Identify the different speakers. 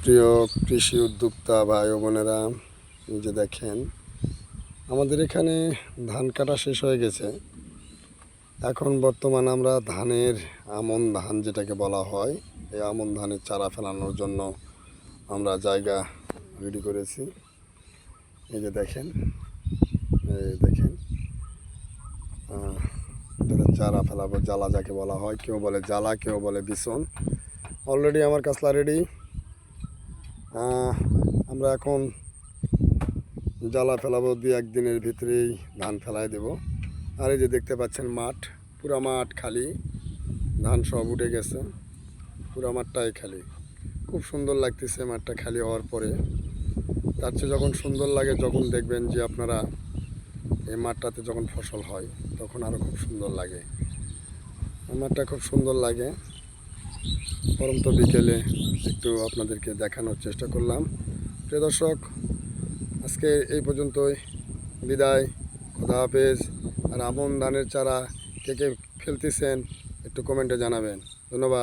Speaker 1: প্রিয় কৃষি উদ্যোক্তা ভাই ও বোনেরা, এই যে দেখেন আমাদের এখানে ধান কাটা শেষ হয়ে গেছে। এখন বর্তমান আমরা ধানের আমন ধান যেটাকে বলা হয়, এই আমন ধানের চারা ফেলানোর জন্য আমরা জায়গা রেডি করেছি। এই যে দেখেন, এটাতে চারা ফেলাবো, জ্বালা যাকে বলা হয়, কেউ বলে জ্বালা, কেউ বলে বিছন। অলরেডি আমার কাছলা রেডি। আমরা এখন জ্বালা ফেলাবো, 2-1 দিনের ভিতরেই ধান ফেলাই দেব। আর এই যে দেখতে পাচ্ছেন মাঠ, পুরা মাঠ খালি, ধান সব উঠে গেছে, পুরা মাঠটাই খালি। খুব সুন্দর লাগতেছে মাঠটা খালি হওয়ার পরে। তার চেয়ে যখন সুন্দর লাগে, যখন দেখবেন যে আপনারা এই মাঠটাতে যখন ফসল হয়, তখন আরও খুব সুন্দর লাগে। মাঠটা খুব সুন্দর লাগে। পরন্ত বিকেলে একটু আপনাদেরকে দেখানোর চেষ্টা করলাম। প্রিয় দর্শক, আজকে এই পর্যন্তই, বিদায়, খোদা হাফেজ। আর আমন ধানের চারা কে কে ফেলতেছেন একটু কমেন্টে জানাবেন। ধন্যবাদ।